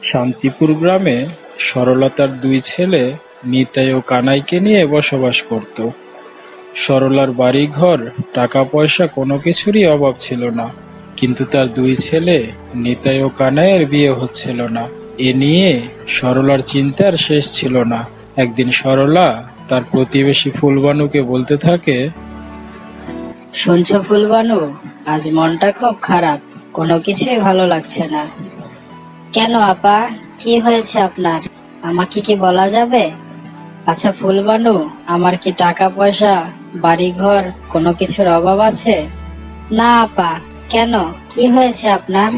শান্তিপুর গ্রামে সরলতার দুই ছেলে নিতাই ও কানাইকে নিয়ে বসবাস করত। সরলার বাড়িঘর, টাকা পয়সা কোনো কিছুরই অভাব ছিল না, কিন্তু তার দুই ছেলে নিতাই ও কানাইয়ের বিয়ে হচ্ছিল না। এ নিয়ে সরলার চিন্তার শেষ ছিল না। একদিন সরলা তার প্রতিবেশী ফুলবানুকে বলতে থাকে, শুনছো ফুলবানু, আজ মনটা খুব খারাপ, কোনো কিছুই ভালো লাগছে না। কেন আপা, কি হয়েছে আপনার? আমাকে কি বলা যাবে? আচ্ছা ফুলবানু, আমার কি টাকা পয়সা, বাড়ি ঘর কোনো কিছুর অভাব আছে? না আপা, কেন, কি হয়েছে আপনার?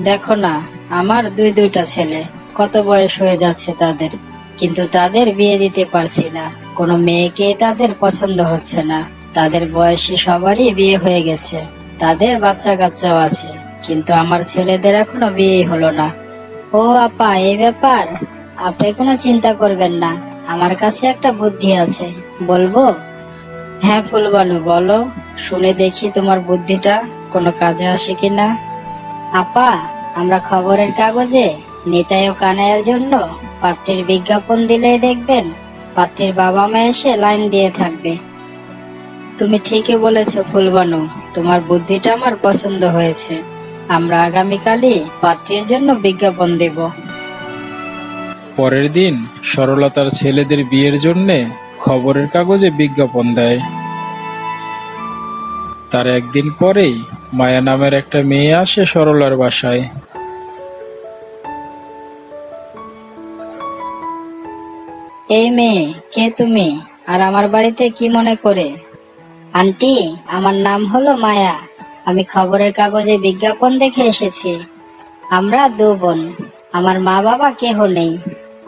দেখো না, আমার দুইটা ছেলে, কত বয়স হয়ে যাচ্ছে তাদের, কিন্তু তাদের বিয়ে দিতে পারছি না। কোনো মেয়েকে তাদের পছন্দ হচ্ছে না। তাদের বয়সী সবারই বিয়ে হয়ে গেছে, তাদের বাচ্চা কাচ্চাও আছে, কিন্তু আমার ছেলেদের এখনো বিয়ে হলো না। ও আপা, এই ব্যাপার? আপনি কোনো চিন্তা করবেন না, আমার কাছে একটা বুদ্ধি আছে, বলবো? হ্যাঁ ফুলবানু, বলো, শুনে দেখি তোমার বুদ্ধিটা কোনো কাজে আসে কিনা। আপা, আমরা খবরের কাগজে নিতাই ও কানাইয়ের জন্য পাত্রীর বিজ্ঞাপন দিলেই দেখবেন পাত্রীর বাবা মা এসে লাইন দিয়ে থাকবে। তুমি ঠিকই বলেছ ফুলবানু, তোমার বুদ্ধিটা আমার পছন্দ হয়েছে। আমরা আগামীকালই পাত্রীর জন্য বিজ্ঞাপন দেব। পরের দিন সরলা তার ছেলেদের বিয়ের জন্যে খবরের কাগজে বিজ্ঞাপন দেয়। তার একদিন পরেই মায়া নামের একটা মেয়ে আসে সরলার বাসায়। এই মেয়ে, কে তুমি, আর আমার বাড়িতে কি মনে করে? আন্টি, আমার নাম হলো মায়া, আমি খবরের কাগজে বিজ্ঞাপন দেখে এসেছি। আমরা দু বোন, আমার মা বাবা কেহ নেই,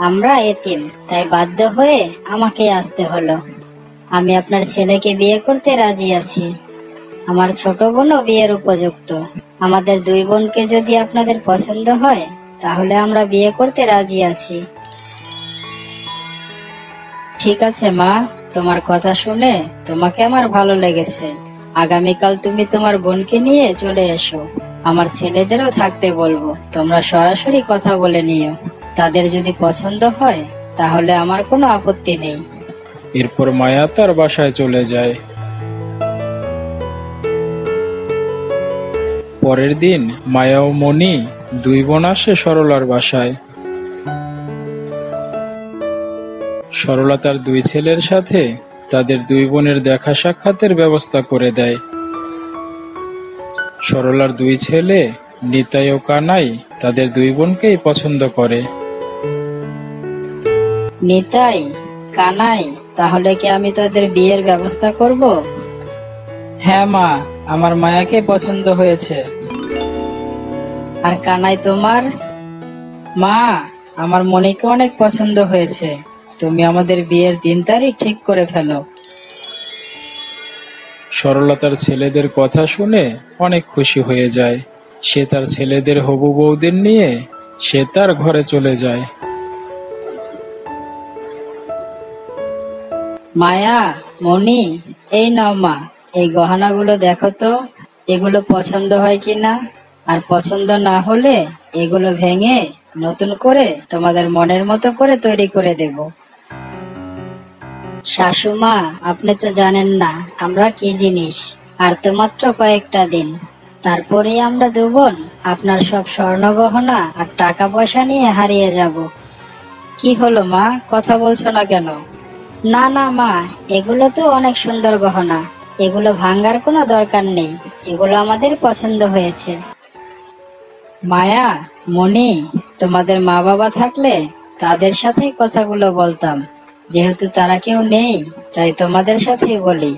আমরা এতিম, তাই বাধ্য হয়ে আমাকে আসতে হলো। আমি আপনার ছেলেকে বিয়ে করতে রাজি আছি। আমার ছোট বোনও বিয়ের উপযুক্ত। আমাদের দুই বোনকে যদি আপনাদের পছন্দ হয়, তাহলে আমরা বিয়ে করতে রাজি আছি। ঠিক আছে মা, তোমার কথা শুনে তোমাকে আমার ভালো লেগেছে। আগামীকাল তুমি তোমার বোনকে নিয়ে চলে এসো, আমার ছেলেদেরও থাকতে বলবো। তোমরা সরাসরি কথা বলে নিও, তাদের যদি পছন্দ হয় তাহলে আমার কোনো আপত্তি নেই। এরপর মায়া তার বাসায় চলে যায়। পরের দিন মায়া ও মণি দুই বোন আসে সরলার বাসায়। সরলা তার দুই ছেলের সাথে তাদের দুই বোনের দেখা সাক্ষাতের ব্যবস্থা করে দেয়। সরলার দুই ছেলে নিতাই ও কানাই তাদের দুই বোনকেই পছন্দ করে। নিতাই, কানাই, তাহলে কি আমি তাদের বিয়ের ব্যবস্থা করব? হ্যাঁ মা, আমার মায়াকে পছন্দ হয়েছে। আর কানাই তোমার? মা, আমার মনিকে অনেক পছন্দ হয়েছে। তুমি আমাদের বিয়ের দিন তারিখ ঠিক করে ফেলো। সরলা তার ছেলেদের কথা শুনে অনেক খুশি হয়ে যায়। সে তার ছেলেদের হবু বউদের নিয়ে সে তার ঘরে চলে যায়। মায়া, মনি, এই নাও মা, এই গহনাগুলো দেখো তো, এগুলো পছন্দ হয় কিনা। আর পছন্দ না হলে এগুলো ভেঙে নতুন করে তোমাদের মনের মতো করে তৈরি করে দেব। শাশুমা, আপনি তো জানেন না আমরা কি জিনিস। আর তো মাত্র কয়েকটা দিন, তারপরেই আমরা দু বোন আপনার সব স্বর্ণ গহনা আর টাকা পয়সা নিয়ে হারিয়ে যাব। কি হলো মা, কথা বলছো না কেন? না না মা, এগুলো তো অনেক সুন্দর গহনা, এগুলো ভাঙার কোনো দরকার নেই, এগুলো আমাদের পছন্দ হয়েছে। মায়া, মনি, তোমাদের মা বাবা থাকলে তাদের সাথেই কথাগুলো বলতাম, যেহেতু তারা কেউ নেই তাই তোমাদের সাথেই বলি।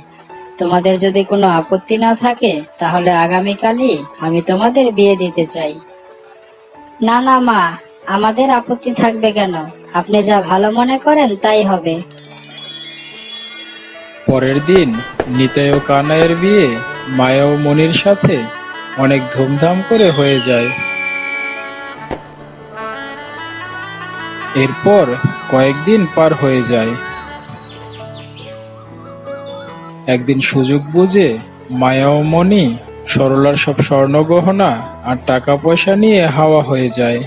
তোমাদের যদি কোনো আপত্তি না থাকে তাহলে আগামীকালই আমি তোমাদের বিয়ে দিতে চাই। না না মা, আমাদের আপত্তি থাকবে কেন? আপনি যা ভালো মনে করেন তাই হবে। পরের দিন নিতাই ও কানাইয়ের বিয়ে মায়া ও মনির সাথে অনেক ধুমধাম করে হয়ে যায়। এরপর কয়েকদিন পার হয়ে যায়। একদিন সুযোগ বুঝে মায়া ও মনি সরলার সব স্বর্ণ গহনা আর টাকা পয়সা নিয়ে হাওয়া হয়ে যায়।